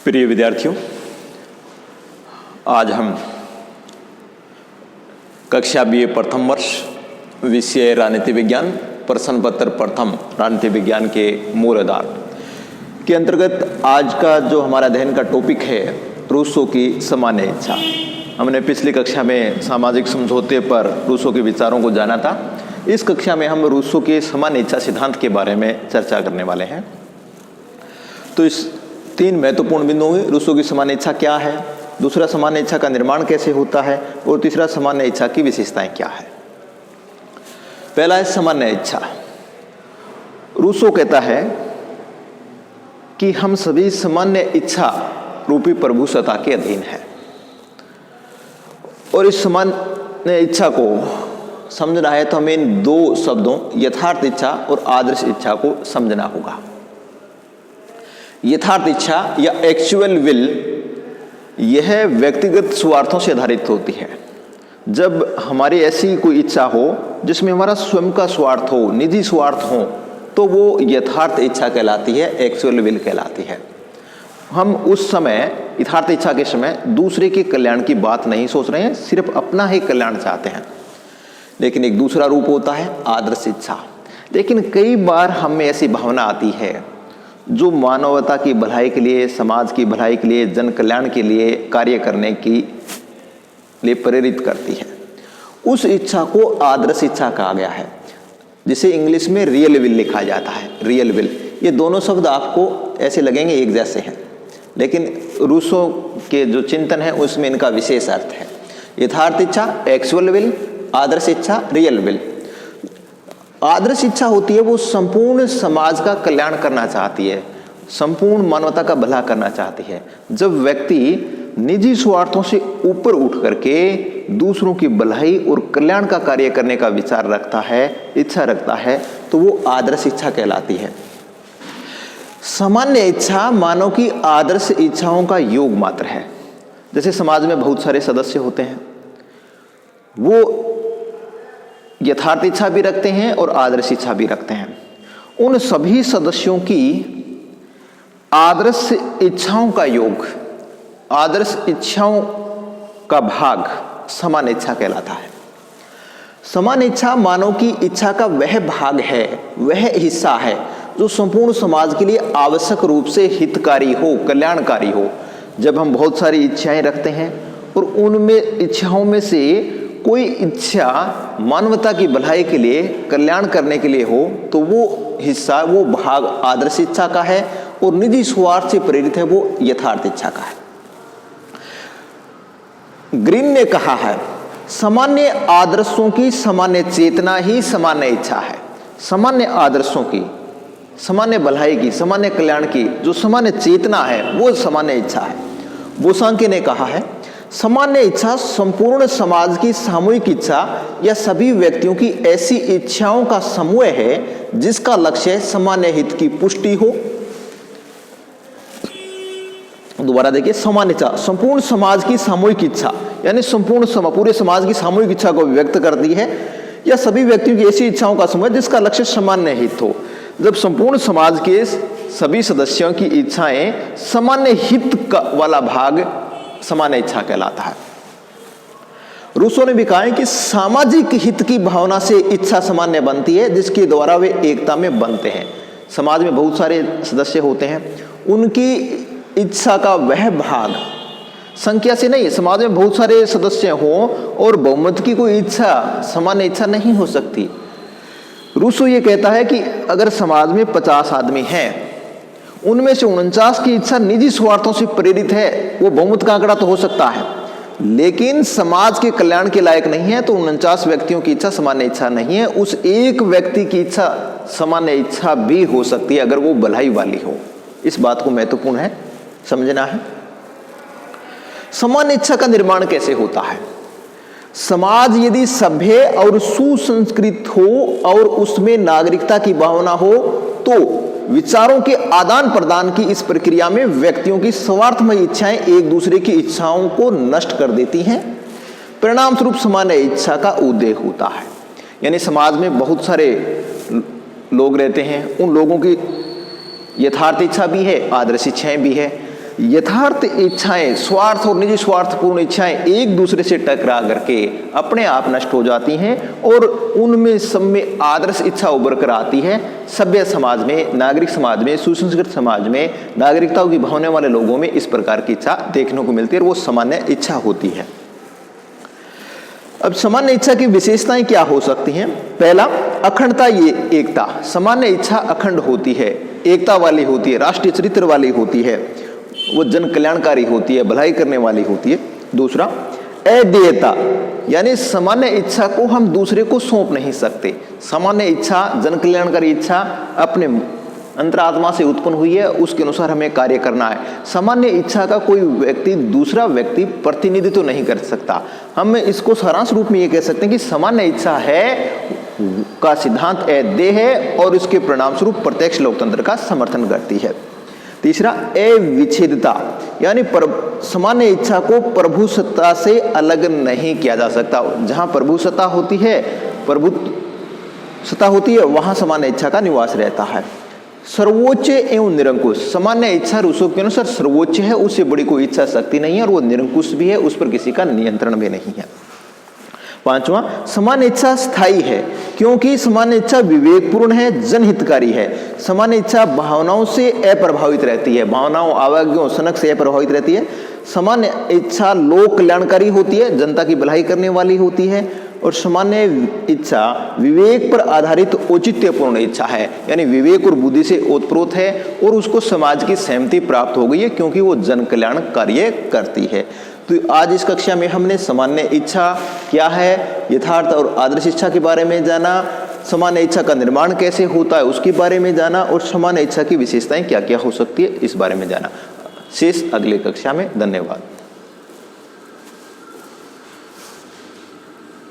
प्रिय विद्यार्थियों, आज हम कक्षा बीए प्रथम वर्ष विषय राजनीति विज्ञान प्रश्न पत्र प्रथम राजनीति विज्ञान के मूल आधार के अंतर्गत आज का जो हमारा अध्ययन का टॉपिक है रूसो की सामान्य इच्छा। हमने पिछली कक्षा में सामाजिक समझौते पर रूसो के विचारों को जाना था। इस कक्षा में हम रूसो के सामान्य इच्छा सिद्धांत के बारे में चर्चा करने वाले हैं। तो इस तीन महत्वपूर्ण बिंदुओं में रूसो की सामान्य इच्छा क्या है, दूसरा सामान्य इच्छा का निर्माण कैसे होता है और तीसरा सामान्य इच्छा की विशेषताएं क्या है। पहला है सामान्य इच्छा। रूसो कहता है कि हम सभी सामान्य इच्छा रूपी प्रभु सत्ता के अधीन हैं और इस सामान्य इच्छा को समझना है तो हमें इन दो शब्दों यथार्थ इच्छा और आदर्श इच्छा को समझना होगा। यथार्थ इच्छा या एक्चुअल विल यह व्यक्तिगत स्वार्थों से आधारित होती है। जब हमारी ऐसी कोई इच्छा हो जिसमें हमारा स्वयं का स्वार्थ हो, निजी स्वार्थ हो, तो वो यथार्थ इच्छा कहलाती है, एक्चुअल विल कहलाती है। हम उस समय यथार्थ इच्छा के समय दूसरे के कल्याण की बात नहीं सोच रहे हैं, सिर्फ अपना ही कल्याण चाहते हैं। लेकिन एक दूसरा रूप होता है आदर्श इच्छा। लेकिन कई बार हमें ऐसी भावना आती है जो मानवता की भलाई के लिए, समाज की भलाई के लिए, जन कल्याण के लिए कार्य करने की लिए प्रेरित करती है। उस इच्छा को आदर्श इच्छा कहा गया है, जिसे इंग्लिश में रियल विल लिखा जाता है। रियल विल, ये दोनों शब्द आपको ऐसे लगेंगे एक जैसे हैं, लेकिन रूसो के जो चिंतन है उसमें इनका विशेष अर्थ है। यथार्थ इच्छा एक्चुअल विल, आदर्श इच्छा रियल विल। आदर्श इच्छा होती है वो संपूर्ण समाज का कल्याण करना चाहती है, संपूर्ण मानवता का भला करना चाहती है। जब व्यक्ति निजी स्वार्थों से ऊपर उठ करके दूसरों की भलाई और कल्याण का कार्य करने का विचार रखता है, इच्छा रखता है, तो वो आदर्श इच्छा कहलाती है। सामान्य इच्छा मानव की आदर्श इच्छाओं का योग मात्र है। जैसे समाज में बहुत सारे सदस्य होते हैं, वो यथार्थ इच्छा भी रखते हैं और आदर्श इच्छा भी रखते हैं। उन सभी सदस्यों की आदर्श इच्छाओं का योग, आदर्श इच्छाओं का भाग सामान्य इच्छा कहलाता है। सामान्य इच्छा मानव की इच्छा का वह भाग है, वह हिस्सा है जो संपूर्ण समाज के लिए आवश्यक रूप से हितकारी हो, कल्याणकारी हो। जब हम बहुत सारी इच्छाएं रखते हैं और उनमें इच्छाओं में से कोई इच्छा मानवता की भलाई के लिए, कल्याण करने के लिए हो, तो वो हिस्सा, वो भाग आदर्श इच्छा का है और निजी स्वार्थ से प्रेरित है वो यथार्थ इच्छा का है। ग्रीन ने कहा है सामान्य आदर्शों की सामान्य चेतना ही सामान्य इच्छा है। सामान्य आदर्शों की, सामान्य भलाई की, सामान्य कल्याण की जो सामान्य चेतना है वो सामान्य इच्छा है। बोसांके ने कहा है सामान्य इच्छा संपूर्ण समाज की सामूहिक इच्छा या सभी व्यक्तियों की ऐसी इच्छाओं का समूह है जिसका लक्ष्य सामान्य हित की पुष्टि हो। दोबारा देखिए, सामान्य इच्छा संपूर्ण समाज की सामूहिक इच्छा, यानी संपूर्ण पूरे समाज की सामूहिक इच्छा को व्यक्त करती है या सभी व्यक्तियों की ऐसी इच्छाओं का समूह जिसका लक्ष्य सामान्य हित हो। जब संपूर्ण समाज के सभी सदस्यों की इच्छाएं सामान्य हित वाला भाग सामान्य इच्छा कहलाता है। रूसो ने भी कहा है कि सामाजिक हित की भावना से इच्छा सामान्य बनती है, जिसके द्वारा वे एकता में बनते हैं। समाज में बहुत सारे सदस्य होते हैं, उनकी इच्छा का वह भाग संख्या से नहीं, समाज में बहुत सारे सदस्य हों और बहुमत की कोई इच्छा सामान्य इच्छा नहीं हो सकती। रूसो ये कहता है कि अगर समाज में 50 आदमी हैं, उनमें से 49 की इच्छा निजी स्वार्थों से प्रेरित है, वो बहुमत का आंकड़ा तो हो सकता है, लेकिन समाज के कल्याण के लायक नहीं है, तो 49 व्यक्तियों की इच्छा सामान्य इच्छा नहीं है। उस एक व्यक्ति की इच्छा सामान्य इच्छा भी हो सकती है अगर वो भलाई वाली हो। इस बात को महत्वपूर्ण है समझना है। सामान्य इच्छा का निर्माण कैसे होता है? समाज यदि सभ्य और सुसंस्कृत हो और उसमें नागरिकता की भावना हो, तो विचारों के आदान प्रदान की इस प्रक्रिया में व्यक्तियों की स्वार्थमय इच्छाएं एक दूसरे की इच्छाओं को नष्ट कर देती हैं। परिणाम स्वरूप सामान्य इच्छा का उदय होता है। यानी समाज में बहुत सारे लोग रहते हैं, उन लोगों की यथार्थ इच्छा भी है, आदर्श इच्छाएं भी है। यथार्थ इच्छाएं, स्वार्थ और निजी स्वार्थपूर्ण इच्छाएं एक दूसरे से टकरा करके अपने आप नष्ट हो जाती हैं और उनमें सब में आदर्श इच्छा उभर कर आती है। सभ्य समाज में, नागरिक समाज में, सुसंस्कृत समाज में, नागरिकताओं की भावना वाले लोगों में इस प्रकार की इच्छा देखने को मिलती है और वो सामान्य इच्छा होती है। अब सामान्य इच्छा की विशेषताएं क्या हो सकती हैं? पहला, अखंडता, ये एकता। सामान्य इच्छा अखंड होती है, एकता वाली होती है, राष्ट्रीय चरित्र वाली होती है, वो जन कल्याणकारी होती है, भलाई करने वाली होती है। दूसरा, अदेयता, यानी सामान्य इच्छा को हम दूसरे को सौंप नहीं सकते। सामान्य इच्छा, जन कल्याणकारी इच्छा अपने अंतरात्मा से उत्पन्न हुई है, उसके अनुसार हमें कार्य करना है। सामान्य इच्छा का कोई व्यक्ति दूसरा व्यक्ति प्रतिनिधित्व तो नहीं कर सकता। हम इसको सारांश रूप में ये कह सकते हैं कि सामान्य इच्छा है का सिद्धांत अदेय है और इसके परिणाम स्वरूप प्रत्यक्ष लोकतंत्र का समर्थन करती है। तीसरा, अविच्छेदता, यानी सामान्य इच्छा को प्रभु सत्ता से अलग नहीं किया जा सकता। जहां प्रभु सत्ता होती है, प्रभुत्व सत्ता होती है, वहां सामान्य इच्छा का निवास रहता है। सर्वोच्च एवं निरंकुश, सामान्य इच्छा रूसो के अनुसार सर्वोच्च है, उससे बड़ी कोई इच्छा शक्ति नहीं है और वो निरंकुश भी है, उस पर किसी का नियंत्रण भी नहीं है। पांचवा, सामान्य इच्छा स्थायी है, क्योंकि सामान्य इच्छा विवेकपूर्ण है, जनहितकारी है। सामान्य इच्छा भावनाओं से अप्रभावित रहती है, भावनाओं, आवेगों, सनक से अप्रभावित रहती है। सामान्य इच्छा लोक कल्याणकारी होती है, जनता की भलाई करने वाली होती है। और सामान्य इच्छा विवेक पर आधारित औचित्यपूर्ण इच्छा है, यानी विवेक और बुद्धि से ओतप्रोत है और उसको समाज की सहमति प्राप्त हो गई है क्योंकि वो जन कल्याण कार्य करती है। तो आज इस कक्षा में हमने सामान्य इच्छा क्या है, यथार्थ और आदर्श इच्छा के बारे में जाना, सामान्य इच्छा का निर्माण कैसे होता है उसके बारे में जाना और सामान्य इच्छा की विशेषताएं क्या क्या हो सकती है इस बारे में जाना। शेष अगले कक्षा में। धन्यवाद।